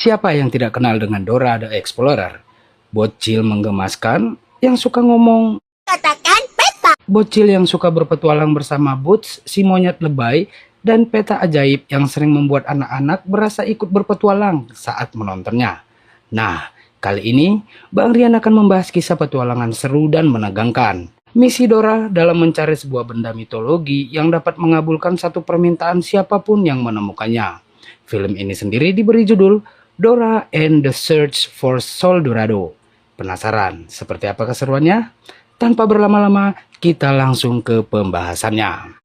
Siapa yang tidak kenal dengan Dora the Explorer? Bocil menggemaskan yang suka ngomong. Katakan peta. Bocil yang suka berpetualang bersama Boots, si monyet lebay, dan peta ajaib yang sering membuat anak-anak berasa ikut berpetualang saat menontonnya. Nah, kali ini Bang Rian akan membahas kisah petualangan seru dan menegangkan. Misi Dora dalam mencari sebuah benda mitologi yang dapat mengabulkan satu permintaan siapapun yang menemukannya. Film ini sendiri diberi judul Dora and the Search for Sol Dorado. Penasaran seperti apa keseruannya? Tanpa berlama-lama, kita langsung ke pembahasannya.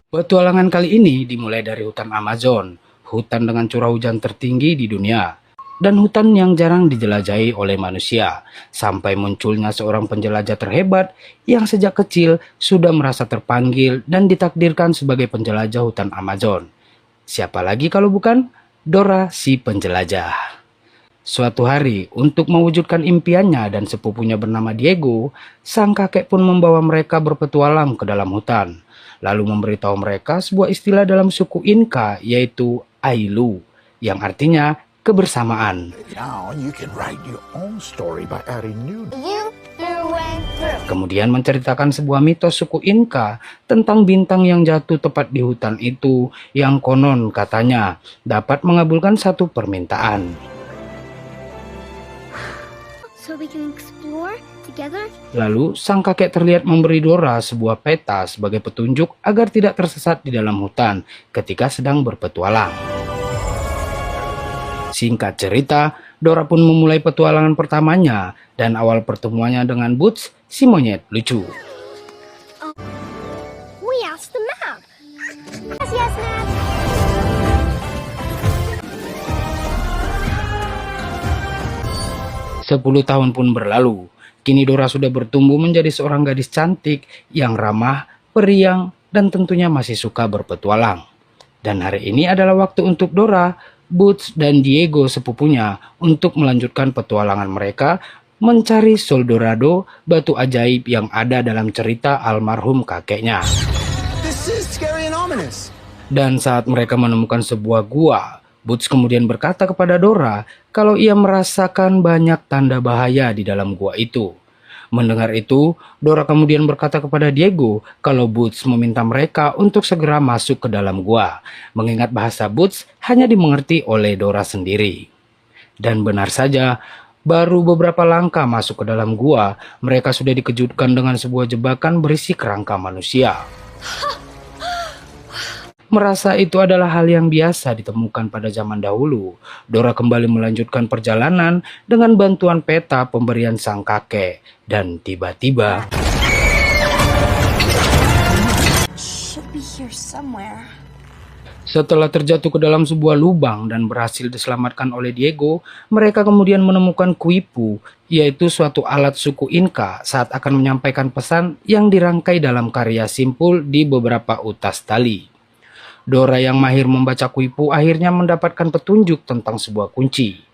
Petualangan kali ini dimulai dari hutan Amazon, hutan dengan curah hujan tertinggi di dunia, dan hutan yang jarang dijelajahi oleh manusia, sampai munculnya seorang penjelajah terhebat yang sejak kecil sudah merasa terpanggil dan ditakdirkan sebagai penjelajah hutan Amazon. Siapa lagi kalau bukan Dora si penjelajah. Suatu hari, untuk mewujudkan impiannya dan sepupunya bernama Diego, sang kakek pun membawa mereka berpetualang ke dalam hutan, lalu memberitahu mereka sebuah istilah dalam suku Inka, yaitu Ailu, yang artinya kebersamaan. Kemudian menceritakan sebuah mitos suku Inka tentang bintang yang jatuh tepat di hutan itu, yang konon katanya dapat mengabulkan satu permintaan. So we can explore together. Lalu sang kakek terlihat memberi Dora sebuah peta sebagai petunjuk agar tidak tersesat di dalam hutan ketika sedang berpetualang. Singkat cerita, Dora pun memulai petualangan pertamanya, dan awal pertemuannya dengan Boots, si monyet lucu. We asked the map. Yes, map. Sepuluh tahun pun berlalu. Kini Dora sudah bertumbuh menjadi seorang gadis cantik yang ramah, periang, dan tentunya masih suka berpetualang. Dan hari ini adalah waktu untuk Dora, Boots, dan Diego sepupunya untuk melanjutkan petualangan mereka mencari Sol Dorado, batu ajaib yang ada dalam cerita almarhum kakeknya. Dan saat mereka menemukan sebuah gua, Boots kemudian berkata kepada Dora kalau ia merasakan banyak tanda bahaya di dalam gua itu. Mendengar itu, Dora kemudian berkata kepada Diego kalau Boots meminta mereka untuk segera masuk ke dalam gua, mengingat bahasa Boots hanya dimengerti oleh Dora sendiri. Dan benar saja, baru beberapa langkah masuk ke dalam gua, mereka sudah dikejutkan dengan sebuah jebakan berisi kerangka manusia. Merasa itu adalah hal yang biasa ditemukan pada zaman dahulu, Dora kembali melanjutkan perjalanan dengan bantuan peta pemberian sang kakek. Dan tiba-tiba, setelah terjatuh ke dalam sebuah lubang dan berhasil diselamatkan oleh Diego, mereka kemudian menemukan kuipu, yaitu suatu alat suku Inka saat akan menyampaikan pesan yang dirangkai dalam karya simpul di beberapa utas tali. Dora yang mahir membaca kuipu akhirnya mendapatkan petunjuk tentang sebuah kunci.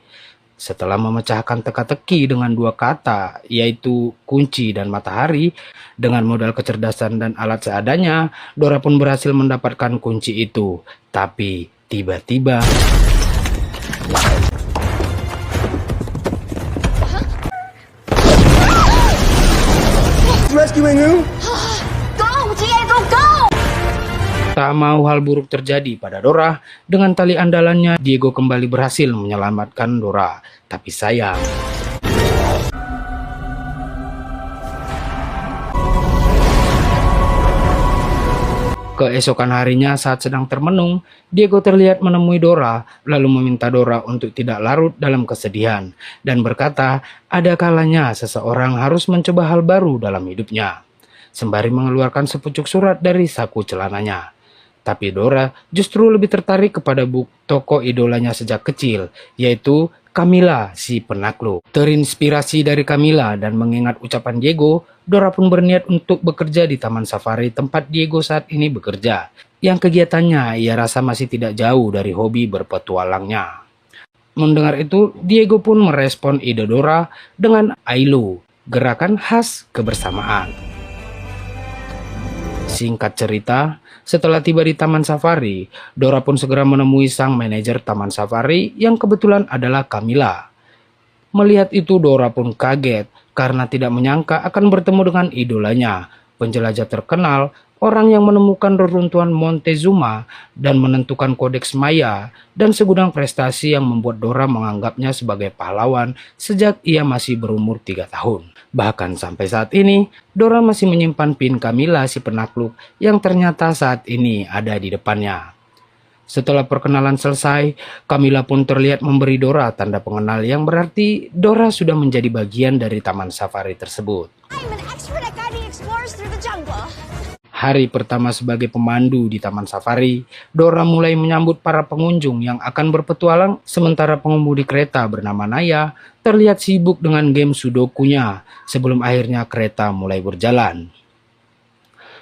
Setelah memecahkan teka-teki dengan dua kata, yaitu kunci dan matahari, dengan modal kecerdasan dan alat seadanya, Dora pun berhasil mendapatkan kunci itu. Tapi tiba-tiba, tak mau hal buruk terjadi pada Dora, dengan tali andalannya Diego kembali berhasil menyelamatkan Dora. Tapi sayang, keesokan harinya saat sedang termenung, Diego terlihat menemui Dora, lalu meminta Dora untuk tidak larut dalam kesedihan, dan berkata ada kalanya seseorang harus mencoba hal baru dalam hidupnya, sembari mengeluarkan sepucuk surat dari saku celananya. Tapi Dora justru lebih tertarik kepada buku tokoh idolanya sejak kecil, yaitu Camilla si penakluk. Terinspirasi dari Camilla dan mengingat ucapan Diego, Dora pun berniat untuk bekerja di taman safari tempat Diego saat ini bekerja. yang kegiatannya ia rasa masih tidak jauh dari hobi berpetualangnya. Mendengar itu, Diego pun merespon ide Dora dengan Ailu, gerakan khas kebersamaan. Singkat cerita, setelah tiba di Taman Safari, Dora pun segera menemui sang manajer Taman Safari yang kebetulan adalah Camilla. Melihat itu, Dora pun kaget karena tidak menyangka akan bertemu dengan idolanya, penjelajah terkenal, orang yang menemukan reruntuhan Montezuma dan menentukan kodeks Maya, dan segudang prestasi yang membuat Dora menganggapnya sebagai pahlawan sejak ia masih berumur 3 tahun. Bahkan sampai saat ini, Dora masih menyimpan pin Camilla si penakluk yang ternyata saat ini ada di depannya. Setelah perkenalan selesai, Camilla pun terlihat memberi Dora tanda pengenal yang berarti Dora sudah menjadi bagian dari taman safari tersebut. I'm an expert at guiding explorers through the jungle. Hari pertama sebagai pemandu di taman safari, Dora mulai menyambut para pengunjung yang akan berpetualang, sementara pengemudi kereta bernama Naya terlihat sibuk dengan game sudokunya sebelum akhirnya kereta mulai berjalan.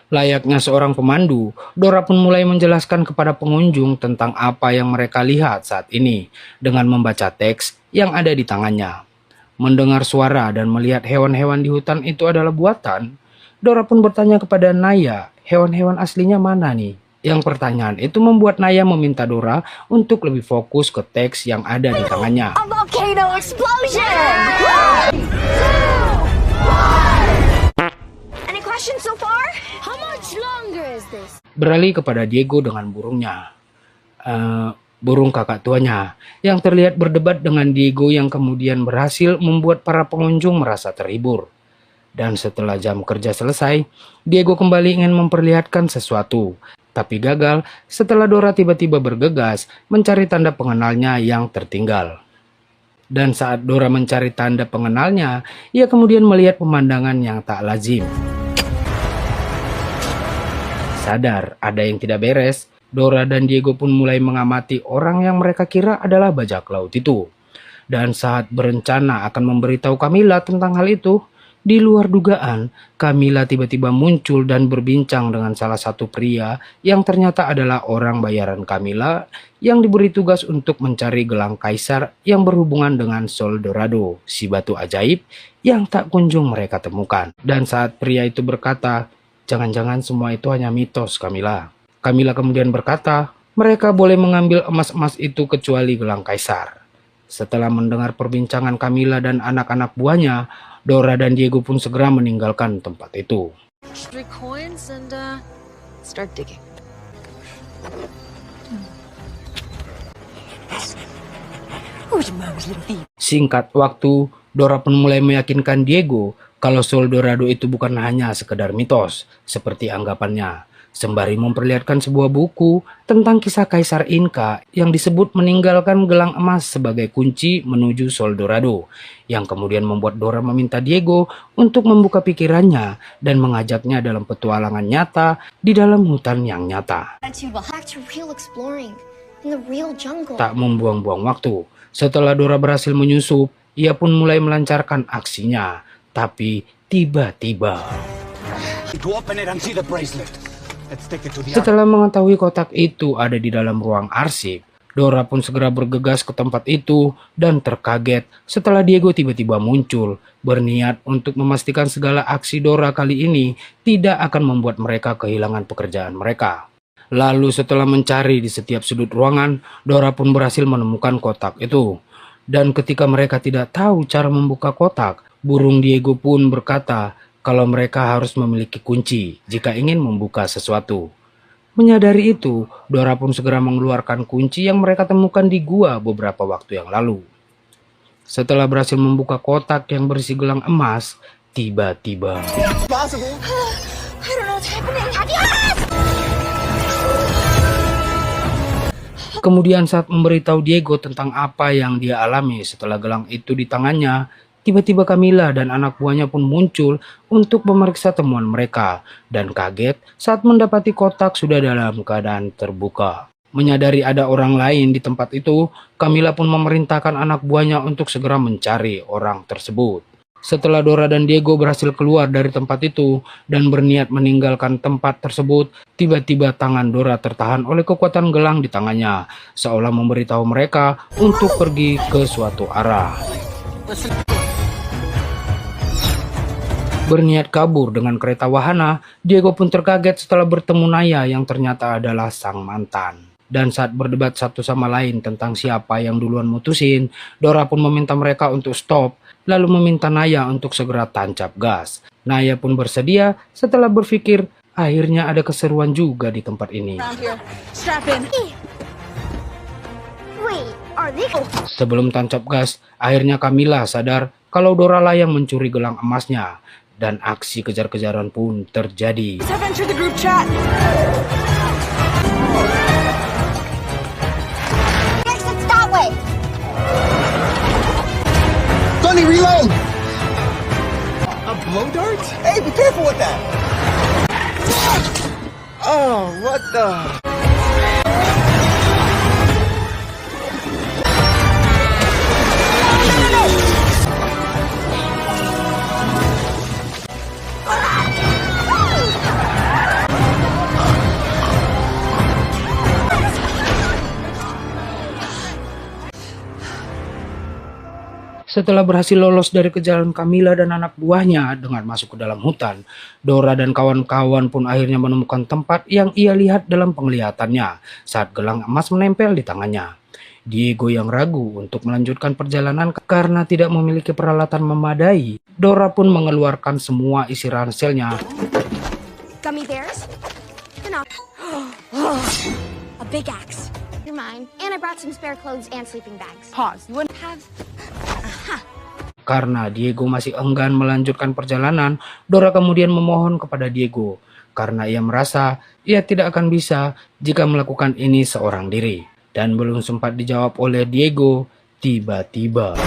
Layaknya seorang pemandu, Dora pun mulai menjelaskan kepada pengunjung tentang apa yang mereka lihat saat ini dengan membaca teks yang ada di tangannya. Mendengar suara dan melihat hewan-hewan di hutan itu adalah buatan, Dora pun bertanya kepada Naya, hewan-hewan aslinya mana nih? Yang pertanyaan itu membuat Naya meminta Dora untuk lebih fokus ke teks yang ada di tangannya. A volcano explosion! Any questions so far? How much longer is this? Beralih kepada Diego dengan burungnya. Burung kakak tuanya yang terlihat berdebat dengan Diego yang kemudian berhasil membuat para pengunjung merasa terhibur. Dan setelah jam kerja selesai, Diego kembali ingin memperlihatkan sesuatu, tapi gagal setelah Dora tiba-tiba bergegas mencari tanda pengenalnya yang tertinggal. Dan saat Dora mencari tanda pengenalnya, ia kemudian melihat pemandangan yang tak lazim. Sadar ada yang tidak beres, Dora dan Diego pun mulai mengamati orang yang mereka kira adalah bajak laut itu. Dan saat berencana akan memberitahu Camilla tentang hal itu, di luar dugaan, Camilla tiba-tiba muncul dan berbincang dengan salah satu pria yang ternyata adalah orang bayaran Camilla yang diberi tugas untuk mencari gelang kaisar yang berhubungan dengan Sol Dorado, si batu ajaib yang tak kunjung mereka temukan. Dan saat pria itu berkata, "Jangan-jangan semua itu hanya mitos, Camilla." Camilla kemudian berkata, mereka boleh mengambil emas-emas itu kecuali gelang kaisar. Setelah mendengar perbincangan Camilla dan anak-anak buahnya, Dora dan Diego pun segera meninggalkan tempat itu. Singkat waktu, Dora pun mulai meyakinkan Diego kalau Sol Dorado itu bukan hanya sekedar mitos seperti anggapannya, sembari memperlihatkan sebuah buku tentang kisah Kaisar Inka yang disebut meninggalkan gelang emas sebagai kunci menuju Sol Dorado, yang kemudian membuat Dora meminta Diego untuk membuka pikirannya dan mengajaknya dalam petualangan nyata di dalam hutan yang nyata. Tak membuang-buang waktu, setelah Dora berhasil menyusup, ia pun mulai melancarkan aksinya, tapi tiba-tiba setelah mengetahui kotak itu ada di dalam ruang arsip, Dora pun segera bergegas ke tempat itu dan terkaget setelah Diego tiba-tiba muncul, berniat untuk memastikan segala aksi Dora kali ini tidak akan membuat mereka kehilangan pekerjaan mereka. Lalu setelah mencari di setiap sudut ruangan, Dora pun berhasil menemukan kotak itu. Dan ketika mereka tidak tahu cara membuka kotak, burung Diego pun berkata kalau mereka harus memiliki kunci jika ingin membuka sesuatu. Menyadari itu, Dora pun segera mengeluarkan kunci yang mereka temukan di gua beberapa waktu yang lalu. Setelah berhasil membuka kotak yang berisi gelang emas, tiba-tiba kemudian saat memberitahu Diego tentang apa yang dia alami setelah gelang itu di tangannya, tiba-tiba Camilla dan anak buahnya pun muncul untuk memeriksa temuan mereka dan kaget saat mendapati kotak sudah dalam keadaan terbuka. Menyadari ada orang lain di tempat itu, Camilla pun memerintahkan anak buahnya untuk segera mencari orang tersebut. Setelah Dora dan Diego berhasil keluar dari tempat itu dan berniat meninggalkan tempat tersebut, tiba-tiba tangan Dora tertahan oleh kekuatan gelang di tangannya, seolah memberitahu mereka untuk pergi ke suatu arah. Berniat kabur dengan kereta wahana, Diego pun terkaget setelah bertemu Naya yang ternyata adalah sang mantan. Dan saat berdebat satu sama lain tentang siapa yang duluan mutusin, Dora pun meminta mereka untuk stop, lalu meminta Naya untuk segera tancap gas. Naya pun bersedia setelah berpikir akhirnya ada keseruan juga di tempat ini. Wait, are they? Sebelum tancap gas, akhirnya Camilla sadar kalau Dora lah yang mencuri gelang emasnya. Dan aksi kejar-kejaran pun terjadi. Next, it's that way. Sonny, reload! A blow dart? Hey, be careful with that! Oh, what the... Setelah berhasil lolos dari kejaran Camilla dan anak buahnya dengan masuk ke dalam hutan, Dora dan kawan-kawan pun akhirnya menemukan tempat yang ia lihat dalam penglihatannya saat gelang emas menempel di tangannya. Diego yang ragu untuk melanjutkan perjalanan karena tidak memiliki peralatan memadai, Dora pun mengeluarkan semua isi ranselnya. Gummy bears? They're not. A big axe. You're mine. And I brought some spare clothes and sleeping bags. Pause. You wouldn't Have. Karena Diego masih enggan melanjutkan perjalanan, Dora kemudian memohon kepada Diego karena ia merasa ia tidak akan bisa jika melakukan ini seorang diri. Dan belum sempat dijawab oleh Diego, tiba-tiba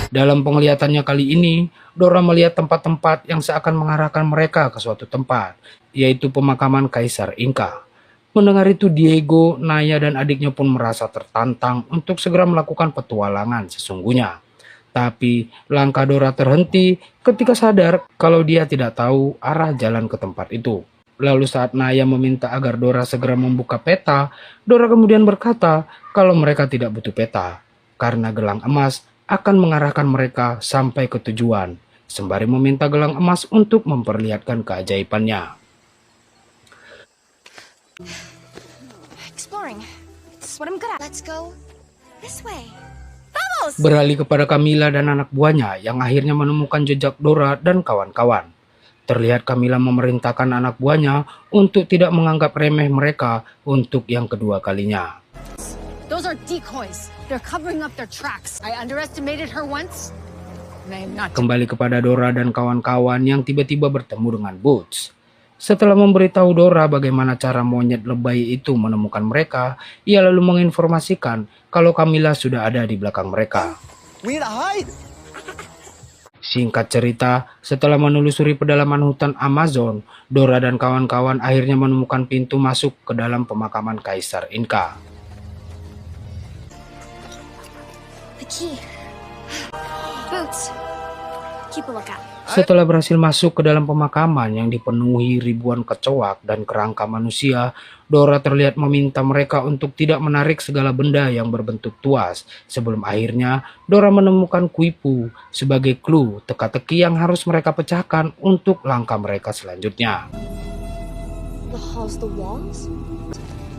dalam penglihatannya kali ini, Dora melihat tempat-tempat yang seakan mengarahkan mereka ke suatu tempat, yaitu pemakaman Kaisar Inca. Mendengar itu, Diego, Naya, dan adiknya pun merasa tertantang untuk segera melakukan petualangan sesungguhnya. Tapi langkah Dora terhenti ketika sadar kalau dia tidak tahu arah jalan ke tempat itu. Lalu saat Naya meminta agar Dora segera membuka peta, Dora kemudian berkata kalau mereka tidak butuh peta, karena gelang emas akan mengarahkan mereka sampai ke tujuan, sembari meminta gelang emas untuk memperlihatkan keajaibannya. Exploring. It's what I'm good at. Let's go this way. Beralih kepada Camilla dan anak buahnya yang akhirnya menemukan jejak Dora dan kawan-kawan. Terlihat Camilla memerintahkan anak buahnya untuk tidak menganggap remeh mereka untuk yang kedua kalinya. Those are decoys. They're covering up their tracks. I underestimated her once, and I am not. Kembali kepada Dora dan kawan-kawan yang tiba-tiba bertemu dengan Boots. Setelah memberitahu Dora bagaimana cara monyet lebay itu menemukan mereka, ia lalu menginformasikan kalau Camilla sudah ada di belakang mereka. We need to hide! Singkat cerita, setelah menelusuri pedalaman hutan Amazon, Dora dan kawan-kawan akhirnya menemukan pintu masuk ke dalam pemakaman Kaisar Inca. The key. Boots. Keep a lookout. Setelah berhasil masuk ke dalam pemakaman yang dipenuhi ribuan kecoak dan kerangka manusia, Dora terlihat meminta mereka untuk tidak menarik segala benda yang berbentuk tuas. Sebelum akhirnya, Dora menemukan kuipu sebagai clue teka-teki yang harus mereka pecahkan untuk langkah mereka selanjutnya. The halls, the walls.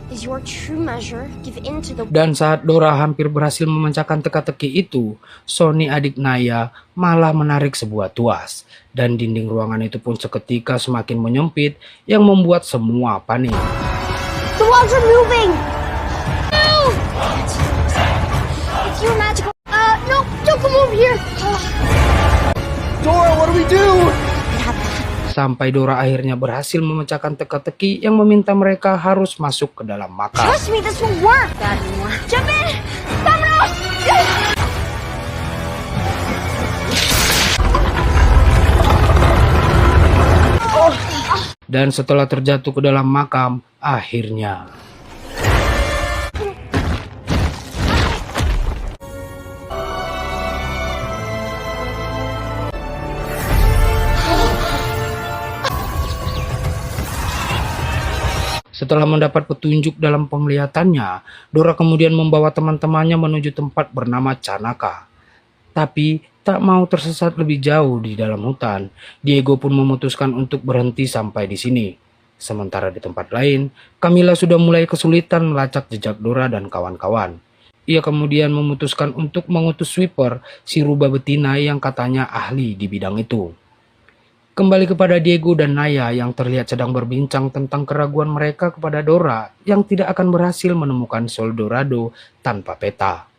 Is your true measure give in to the... Dan saat Dora hampir berhasil memecahkan teka-teki itu, Sonny adik Naya malah menarik sebuah tuas. Dan dinding ruangan itu pun seketika semakin menyempit yang membuat semua panik. The walls are moving! No! It's your magical... No! Don't come over here! Dora, what do we do? Sampai Dora akhirnya berhasil memecahkan teka-teki yang meminta mereka harus masuk ke dalam makam. Trust me, this will work! Bad anymore. Jump in! Vámonos! Dan setelah terjatuh ke dalam makam, akhirnya Setelah mendapat petunjuk dalam penglihatannya, Dora kemudian membawa teman-temannya menuju tempat bernama Chanaka. Tapi tak mau tersesat lebih jauh di dalam hutan, Diego pun memutuskan untuk berhenti sampai di sini. Sementara di tempat lain, Camila sudah mulai kesulitan melacak jejak Dora dan kawan-kawan. Ia kemudian memutuskan untuk mengutus sweeper, si rubah betina yang katanya ahli di bidang itu. Kembali kepada Diego dan Naya yang terlihat sedang berbincang tentang keraguan mereka kepada Dora yang tidak akan berhasil menemukan Sol Dorado tanpa peta.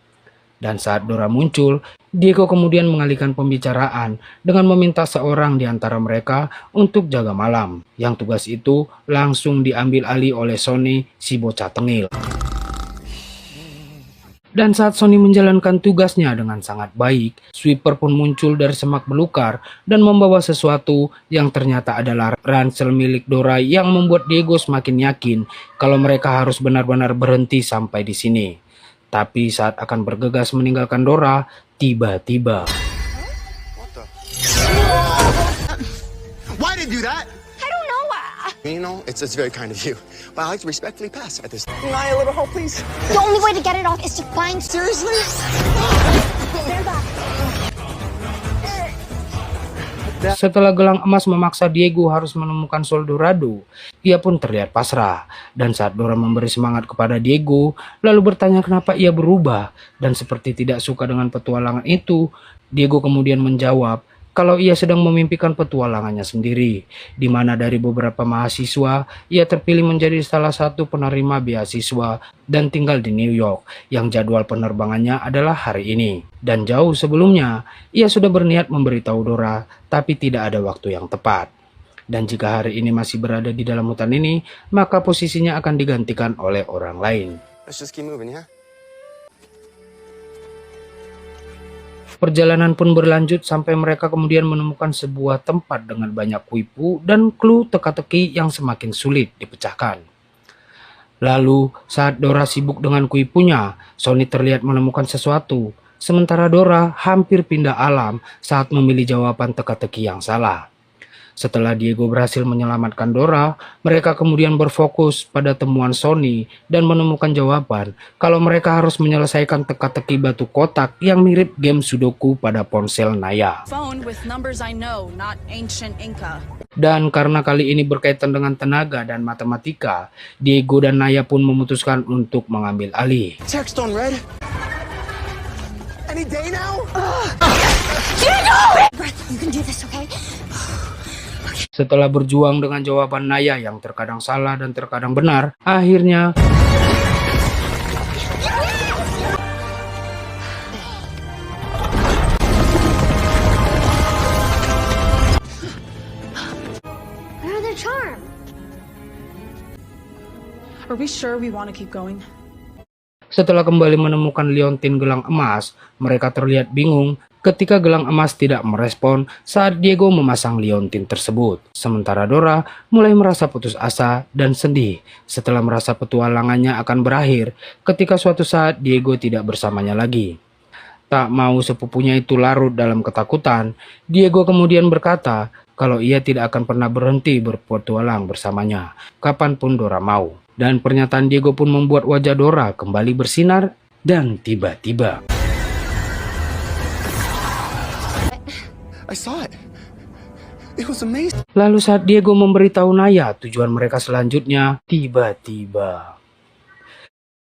Dan saat Dora muncul, Diego kemudian mengalihkan pembicaraan dengan meminta seorang di antara mereka untuk jaga malam, yang tugas itu langsung diambil alih oleh Sonny, si bocah tengil. Dan saat Sonny menjalankan tugasnya dengan sangat baik, sweeper pun muncul dari semak belukar dan membawa sesuatu yang ternyata adalah ransel milik Dora yang membuat Diego semakin yakin kalau mereka harus benar-benar berhenti sampai di sini. Tapi saat akan bergegas meninggalkan Dora, tiba-tiba Why did you do that? I don't know. You know, it's very kind of you. But I'd like to respectfully pass at this. Naya, a little help, please. The only way to get it off is to find. Seriously? They're back. setelah gelang emas memaksa Diego harus menemukan Sol Dorado, ia pun terlihat pasrah. Dan saat Dora memberi semangat kepada Diego, lalu bertanya kenapa ia berubah dan seperti tidak suka dengan petualangan itu, Diego kemudian menjawab kalau ia sedang memimpikan petualangannya sendiri, di mana dari beberapa mahasiswa, ia terpilih menjadi salah satu penerima beasiswa dan tinggal di New York, yang jadwal penerbangannya adalah hari ini. Dan jauh sebelumnya, ia sudah berniat memberitahu Dora, tapi tidak ada waktu yang tepat. Dan jika hari ini masih berada di dalam hutan ini, maka posisinya akan digantikan oleh orang lain. Let's just keep moving, ya. Perjalanan pun berlanjut sampai mereka kemudian menemukan sebuah tempat dengan banyak kuipu dan clue teka-teki yang semakin sulit dipecahkan. Lalu saat Dora sibuk dengan kuipunya, Sonny terlihat menemukan sesuatu, sementara Dora hampir pindah alam saat memilih jawaban teka-teki yang salah. Setelah Diego berhasil menyelamatkan Dora, mereka kemudian berfokus pada temuan Sonny dan menemukan jawaban kalau mereka harus menyelesaikan teka-teki batu kotak yang mirip game Sudoku pada ponsel Naya. Phone with numbers I know, not ancient Inca. Dan karena kali ini berkaitan dengan tenaga dan matematika, Diego dan Naya pun memutuskan untuk mengambil alih. Text on red. Any day now? Breath, you can do this, okay? Setelah berjuang dengan jawaban Naya yang terkadang salah dan terkadang benar, akhirnya Another charm. Are we sure we want to keep going? setelah kembali menemukan liontin gelang emas, mereka terlihat bingung ketika gelang emas tidak merespon saat Diego memasang liontin tersebut. Sementara Dora mulai merasa putus asa dan sedih setelah merasa petualangannya akan berakhir ketika suatu saat Diego tidak bersamanya lagi. Tak mau sepupunya itu larut dalam ketakutan, Diego kemudian berkata kalau ia tidak akan pernah berhenti berpetualang bersamanya, kapanpun Dora mau. Dan pernyataan Diego pun membuat wajah Dora kembali bersinar dan tiba-tiba I saw it. It was amazing. lalu saat Diego memberitahu Naya tujuan mereka selanjutnya, tiba-tiba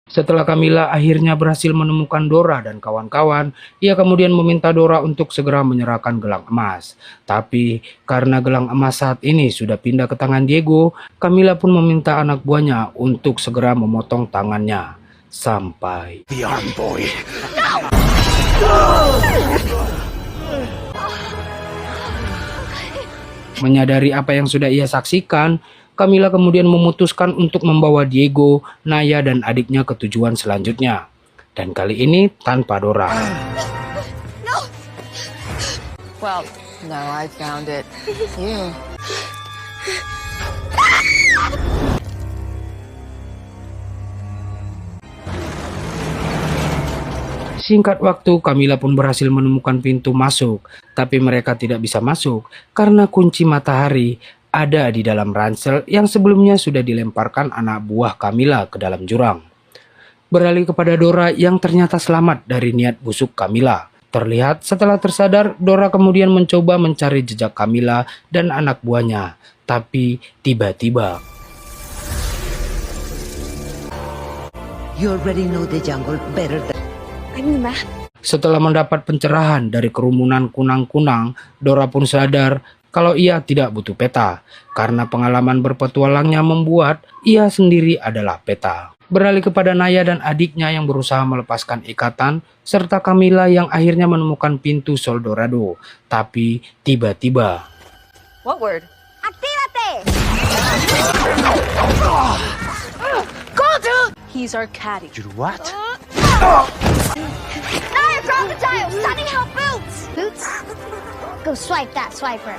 setelah Camila akhirnya berhasil menemukan Dora dan kawan-kawan, ia kemudian meminta Dora untuk segera menyerahkan gelang emas. Tapi karena gelang emas saat ini sudah pindah ke tangan Diego, Camila pun meminta anak buahnya untuk segera memotong tangannya. Sampai The arm boy. menyadari apa yang sudah ia saksikan, Camila kemudian memutuskan untuk membawa Diego, Naya, dan adiknya ke tujuan selanjutnya. Dan kali ini tanpa Dora. Well, no, I found it. You. Singkat waktu, Camila pun berhasil menemukan pintu masuk, tapi mereka tidak bisa masuk karena kunci matahari ada di dalam ransel yang sebelumnya sudah dilemparkan anak buah Camilla ke dalam jurang. Beralih kepada Dora yang ternyata selamat dari niat busuk Camilla. Terlihat setelah tersadar, Dora kemudian mencoba mencari jejak Camilla dan anak buahnya. Tapi tiba-tiba You already know the jungle better than... I'm the map. setelah mendapat pencerahan dari kerumunan kunang-kunang, Dora pun sadar kalau ia tidak butuh peta, karena pengalaman berpetualangnya membuat ia sendiri adalah peta. Beralih kepada Naya dan adiknya yang berusaha melepaskan ikatan, serta Camilla yang akhirnya menemukan pintu Sol Dorado. Tapi tiba-tiba What word? Activate! He's our caddy. What? Naya, crocodile! Stunning help boots! Boots? Go swipe that swiper.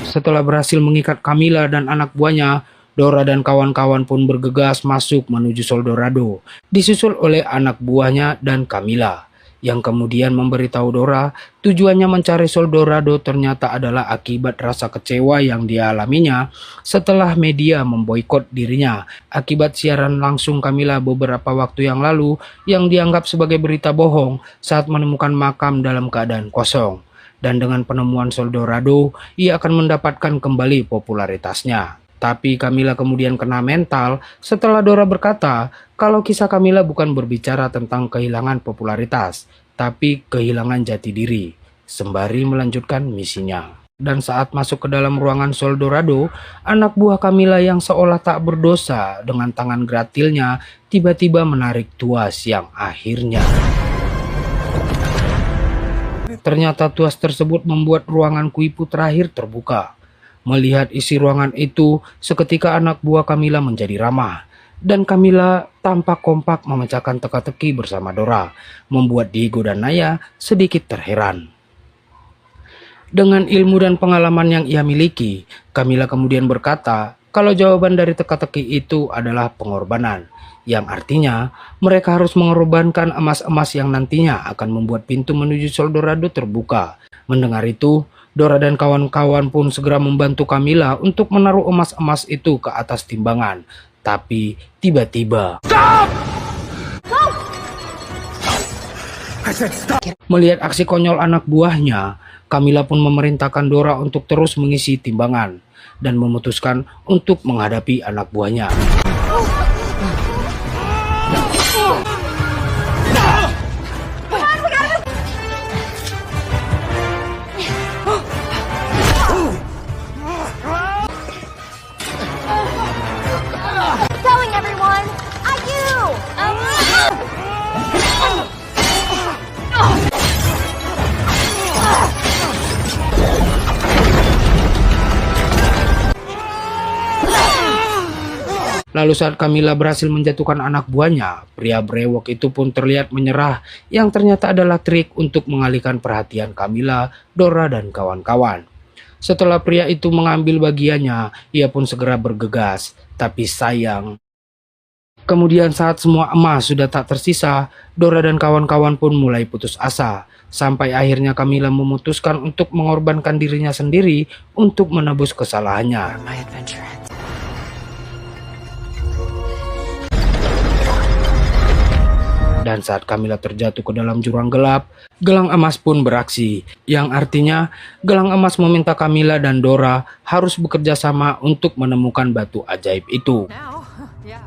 setelah berhasil mengikat Camilla dan anak buahnya, Dora dan kawan-kawan pun bergegas masuk menuju Sol Dorado, disusul oleh anak buahnya dan Camilla, yang kemudian memberitahu Dora tujuannya mencari Sol Dorado ternyata adalah akibat rasa kecewa yang dialaminya setelah media memboikot dirinya akibat siaran langsung Camilla beberapa waktu yang lalu yang dianggap sebagai berita bohong saat menemukan makam dalam keadaan kosong. Dan dengan penemuan Sol Dorado, ia akan mendapatkan kembali popularitasnya. Tapi Camilla kemudian kena mental setelah Dora berkata kalau kisah Camilla bukan berbicara tentang kehilangan popularitas, tapi kehilangan jati diri, sembari melanjutkan misinya. Dan saat masuk ke dalam ruangan Sol Dorado, anak buah Camilla yang seolah tak berdosa dengan tangan gratilnya tiba-tiba menarik tuas yang akhirnya. Ternyata tuas tersebut membuat ruangan Kuipu terakhir terbuka. Melihat isi ruangan itu, seketika anak buah Camilla menjadi ramah. Dan Camilla tampak kompak memecahkan teka-teki bersama Dora, membuat Diego dan Naya sedikit terheran. Dengan ilmu dan pengalaman yang ia miliki, Camilla kemudian berkata kalau jawaban dari teka-teki itu adalah pengorbanan, yang artinya mereka harus mengorbankan emas-emas yang nantinya akan membuat pintu menuju Sol Dorado terbuka. Mendengar itu, Dora dan kawan-kawan pun segera membantu Camilla untuk menaruh emas-emas itu ke atas timbangan. Tapi tiba-tiba melihat aksi konyol anak buahnya, Camilla pun memerintahkan Dora untuk terus mengisi timbangan dan memutuskan untuk menghadapi anak buahnya. Going, everyone! Ayu! Lalu saat Camilla berhasil menjatuhkan anak buahnya, pria brewok itu pun terlihat menyerah yang ternyata adalah trik untuk mengalihkan perhatian Camilla, Dora, dan kawan-kawan. Setelah pria itu mengambil bagiannya, ia pun segera bergegas, tapi sayang. Kemudian saat semua emas sudah tak tersisa, Dora dan kawan-kawan pun mulai putus asa. Sampai akhirnya Camilla memutuskan untuk mengorbankan dirinya sendiri untuk menebus kesalahannya. My adventure ends. Dan saat Camilla terjatuh ke dalam jurang gelap, gelang emas pun beraksi. Yang artinya, gelang emas meminta Camilla dan Dora harus bekerja sama untuk menemukan batu ajaib itu. Now, yeah.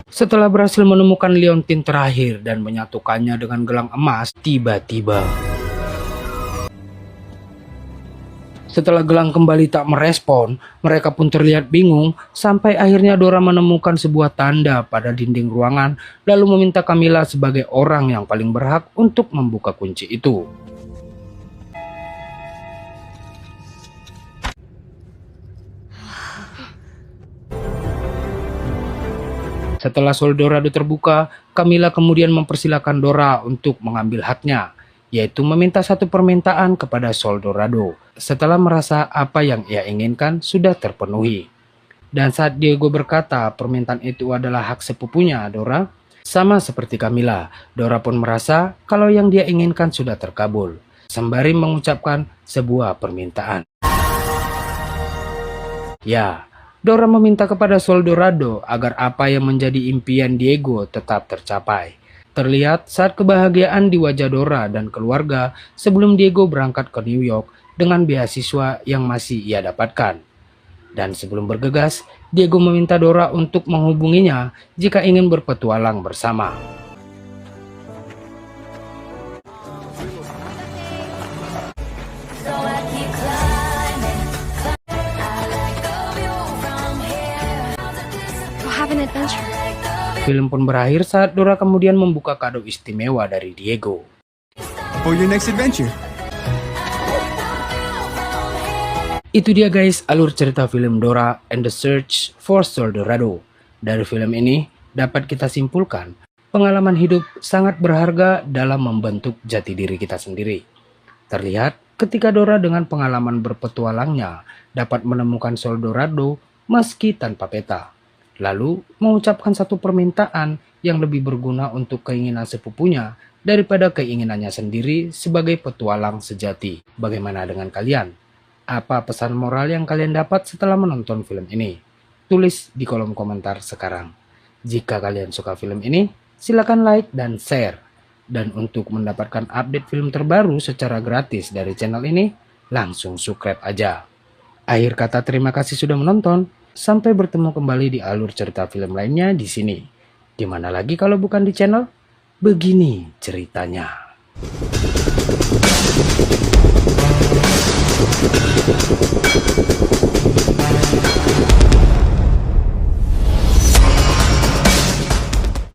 Setelah berhasil menemukan liontin terakhir dan menyatukannya dengan gelang emas, tiba-tiba setelah gelang kembali tak merespon, mereka pun terlihat bingung sampai akhirnya Dora menemukan sebuah tanda pada dinding ruangan lalu meminta Camilla sebagai orang yang paling berhak untuk membuka kunci itu. Setelah Sol Dorado terbuka, Camilla kemudian mempersilahkan Dora untuk mengambil haknya, yaitu meminta satu permintaan kepada Sol Dorado setelah merasa apa yang ia inginkan sudah terpenuhi. Dan saat Diego berkata permintaan itu adalah hak sepupunya Dora, sama seperti Camilla, Dora pun merasa kalau yang dia inginkan sudah terkabul. sembari mengucapkan sebuah permintaan. Ya, Dora meminta kepada Sol Dorado agar apa yang menjadi impian Diego tetap tercapai. Terlihat saat kebahagiaan di wajah Dora dan keluarga sebelum Diego berangkat ke New York dengan beasiswa yang masih ia dapatkan. Dan sebelum bergegas, Diego meminta Dora untuk menghubunginya jika ingin berpetualang bersama. Go have an adventure. Film pun berakhir saat Dora kemudian membuka kado istimewa dari Diego. For your next adventure. Itu dia guys, alur cerita film Dora and the Search for Sol Dorado. Dari film ini dapat kita simpulkan, pengalaman hidup sangat berharga dalam membentuk jati diri kita sendiri. Terlihat ketika Dora dengan pengalaman berpetualangnya dapat menemukan Sol Dorado meski tanpa peta. Lalu mengucapkan satu permintaan yang lebih berguna untuk keinginan sepupunya daripada keinginannya sendiri sebagai petualang sejati. Bagaimana dengan kalian? Apa pesan moral yang kalian dapat setelah menonton film ini? Tulis di kolom komentar sekarang. Jika kalian suka film ini, silakan like dan share. Dan untuk mendapatkan update film terbaru secara gratis dari channel ini, langsung subscribe aja. Akhir kata terima kasih sudah menonton. Sampai bertemu kembali di alur cerita film lainnya di sini. Di mana lagi kalau bukan di channel Begini Ceritanya.